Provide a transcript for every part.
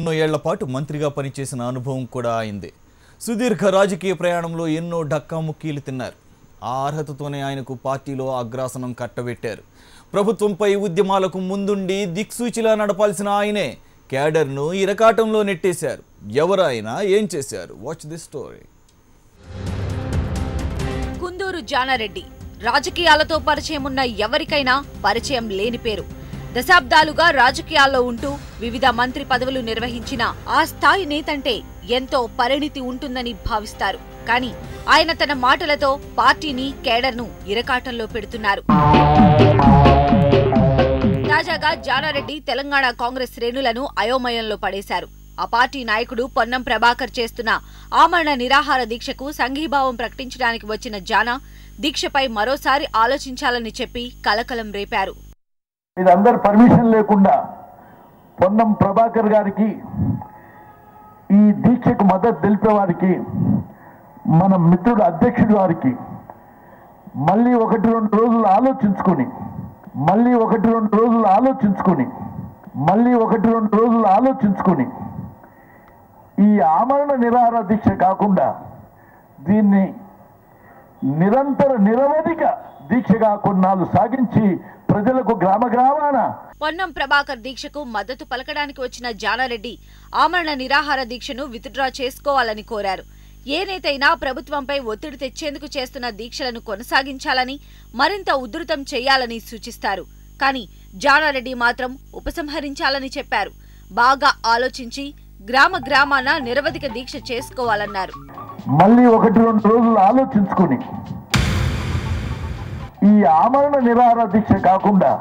ఎన్నో ఏళ్ల పాటు మంత్రిగా పనిచేసిన అనుభవం కూడా అయింది. సుదీర్ఘ రాజకీయ ప్రయాణంలో ఎన్నో డక్కాముక్కీలు తిన్నారు. ఆ అర్హతతోనే ఆయనకు పార్టీలో అగ్రాసనం కట్టబెట్టారు. ప్రభుత్వంపై ఉద్యమాలకు ముందుండి దిక్సూచిలా నడపాల్సిన ఆయనే క్యాడర్ను ఇరకాటంలో నెట్టేశారు. ఎవరైనా ఏం చేశారు? Watch this story. Kunduru Jana Reddy రాజకీయాలతో పరిచయం ఉన్న ఎవరికైనా పరిచయం లేని పేరు. దశాబ్దాలుగా రాజకీయాల్లో ఉంటూ వివిధ మంత్రి పదవులు నిర్వహించిన ఆ స్థాయి నేతంటే ఎంతో పరిణితి ఉంటుందని భావిస్తారు. కానీ ఆయన తన మాటలతో పార్టీని కేడర్ను ఇరకాటంలో పెడుతున్నారు. తాజాగా జానారెడ్డి తెలంగాణ కాంగ్రెస్ శ్రేణులను అయోమయంలో పడేశారు. ఆ పార్టీ నాయకుడు పొన్నం ప్రభాకర్ చేస్తున్న ఆమరణ నిరాహార దీక్షకు సంఘీభావం ప్రకటించడానికి వచ్చిన జానా దీక్షపై మరోసారి ఆలోచించాలని చెప్పి కలకలం రేపారు. మీరందరూ పర్మిషన్ లేకుండా పొన్నం ప్రభాకర్ గారికి ఈ దీక్షకు మద్దతు తెలిపే వారికి మన మిత్రుడు అధ్యక్షుడు వారికి మళ్ళీ 1-2 రోజులు ఆలోచించుకుని ఈ ఆమరణ నిరాహార దీక్ష కాకుండా దీన్ని నిరవధిక దీక్షగా కొన్నాళ్ళు సాగించి ప్రజలకు గ్రామాన పొన్నం ప్రభాకర్ దీక్షకు మద్దతు పలకడానికి వచ్చిన జానారెడ్డి ఆమరణ నిరాహార దీక్షను విత్డ్రా చేసుకోవాలని కోరారు. ఏ నేతైనా ప్రభుత్వంపై ఒత్తిడి తెచ్చేందుకు చేస్తున్న దీక్షలను కొనసాగించాలని, మరింత ఉధృతం చేయాలని సూచిస్తారు. కానీ జానారెడ్డి మాత్రం ఉపసంహరించాలని చెప్పారు. బాగా ఆలోచించి గ్రామాన నిరవధిక దీక్ష చేసుకోవాలన్నారు. మళ్ళీ 1-2 రోజులు ఆలోచించుకుని ఈ ఆమరణ నిరాహార దీక్ష కాకుండా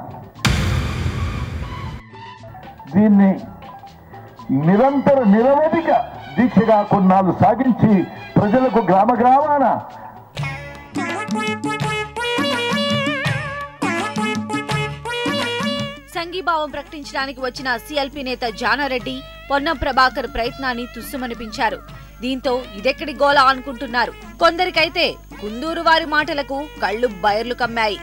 దీన్ని నిరవధిక దీక్షగా కొన్నాళ్ళు సాగించి ప్రజలకు గ్రామాన సంఘీభావం ప్రకటించడానికి వచ్చిన సిఎల్పి నేత జానారెడ్డి పొన్నం ప్రభాకర్ ప్రయత్నాన్ని తుస్సుమనిపించారు. దీంతో ఇదెక్కడి గోల అనుకుంటున్నారు. కొందరికైతే కుందూరు వారి మాటలకు కళ్లు బయర్లు కమ్మాయి.